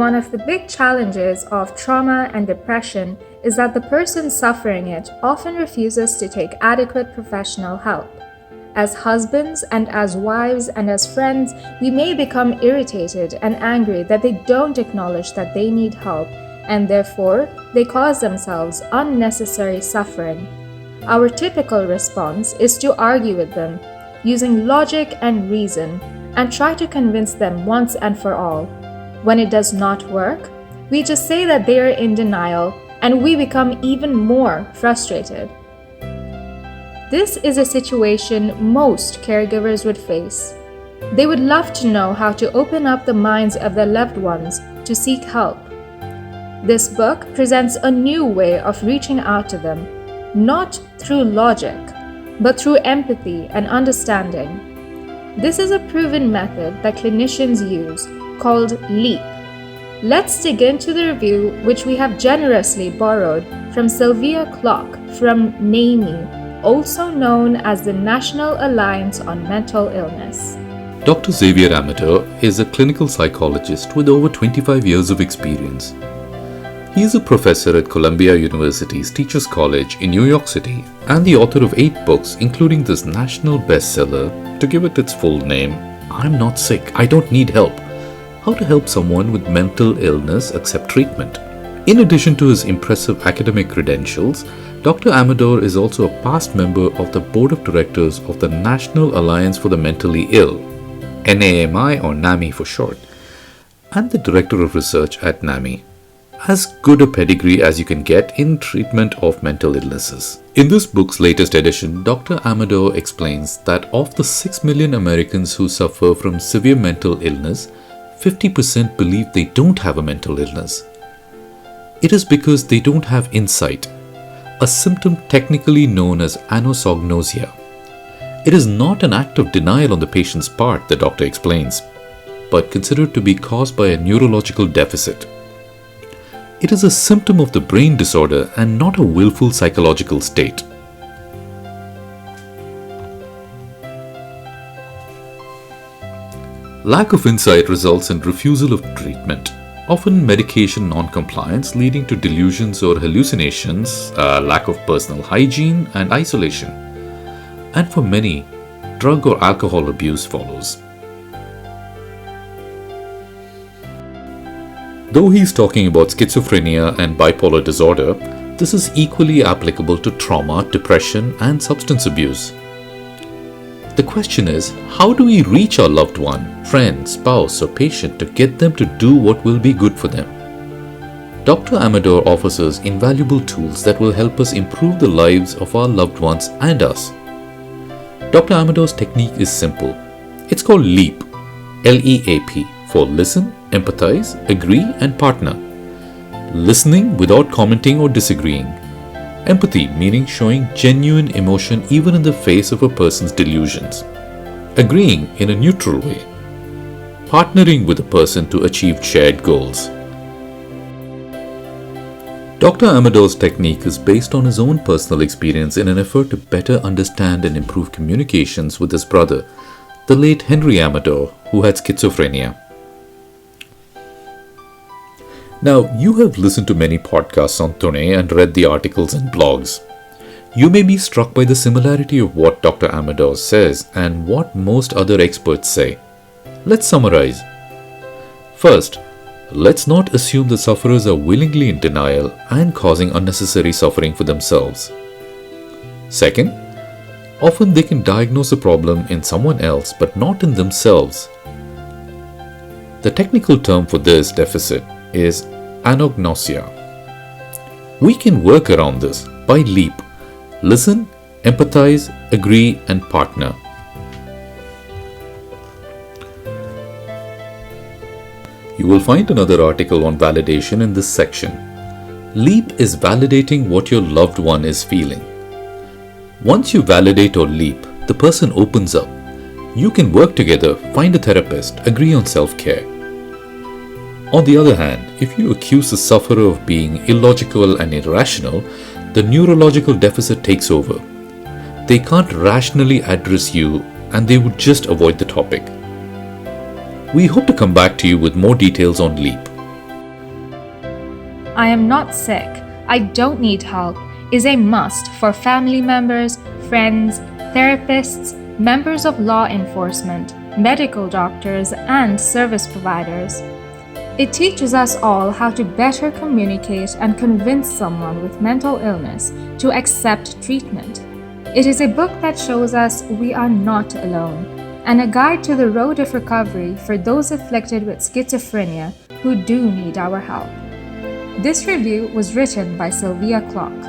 one of the big challenges of trauma and depression is that the person suffering it often refuses to take adequate professional help. As husbands and as wives and as friends, we may become irritated and angry that they don't acknowledge that they need help, and therefore they cause themselves unnecessary suffering. Our typical response is to argue with them, using logic and reason, and try to convince them once and for all. When it does not work, we just say that they are in denial, and we become even more frustrated. This is a situation most caregivers would face. They would love to know how to open up the minds of their loved ones to seek help. This book presents a new way of reaching out to them, not through logic, but through empathy and understanding. This is a proven method that clinicians use called LEAP. Let's dig into the review, which we have generously borrowed from Sylvia Klock from NAMI, also known as the National Alliance on Mental Illness. Dr. Xavier Amador is a clinical psychologist with over 25 years of experience. He is a professor at Columbia University's Teachers College in New York City and the author of 8 books, including this national bestseller, to give it its full name, I'm Not Sick, I Don't Need Help. How to help someone with mental illness accept treatment. In addition to his impressive academic credentials, Dr. Amador is also a past member of the Board of Directors of the National Alliance for the Mentally Ill, NAMI or NAMI for short, and the Director of Research at NAMI. As good a pedigree as you can get in treatment of mental illnesses. In this book's latest edition, Dr. Amador explains that of the 6 million Americans who suffer from severe mental illness, 50% believe they don't have a mental illness. It is because they don't have insight, a symptom technically known as anosognosia. It is not an act of denial on the patient's part, the doctor explains, but considered to be caused by a neurological deficit. It is a symptom of the brain disorder and not a willful psychological state. Lack of insight results in refusal of treatment, often medication non-compliance leading to delusions or hallucinations, lack of personal hygiene and isolation. And for many, drug or alcohol abuse follows. Though he's talking about schizophrenia and bipolar disorder, this is equally applicable to trauma, depression, and substance abuse. The question is, how do we reach our loved one, friend, spouse, or patient to get them to do what will be good for them? Dr. Amador offers us invaluable tools that will help us improve the lives of our loved ones and us. Dr. Amador's technique is simple. It's called LEAP, L-E-A-P, for listen, empathize, agree, and partner. Listening without commenting or disagreeing. Empathy, meaning showing genuine emotion even in the face of a person's delusions. Agreeing in a neutral way. Partnering with a person to achieve shared goals. Dr. Amador's technique is based on his own personal experience in an effort to better understand and improve communications with his brother, the late Henry Amador, who had schizophrenia. Now, you have listened to many podcasts on Thune and read the articles and blogs. You may be struck by the similarity of what Dr. Amador says and what most other experts say. Let's summarize. First, let's not assume the sufferers are willingly in denial and causing unnecessary suffering for themselves. Second, often they can diagnose a problem in someone else but not in themselves. The technical term for this deficit is anognosia. We can work around this by LEAP. Listen, empathize, agree, and partner. You will find another article on validation in this section. LEAP is validating what your loved one is feeling. Once you validate or LEAP, the person opens up. You can work together, find a therapist, agree on self-care. On the other hand, if you accuse the sufferer of being illogical and irrational, the neurological deficit takes over. They can't rationally address you and they would just avoid the topic. We hope to come back to you with more details on LEAP. "I am not sick, I don't need help" is a must for family members, friends, therapists, members of law enforcement, medical doctors, and service providers. It teaches us all how to better communicate and convince someone with mental illness to accept treatment. It is a book that shows us we are not alone, and a guide to the road of recovery for those afflicted with schizophrenia who do need our help. This review was written by Sylvia Clark.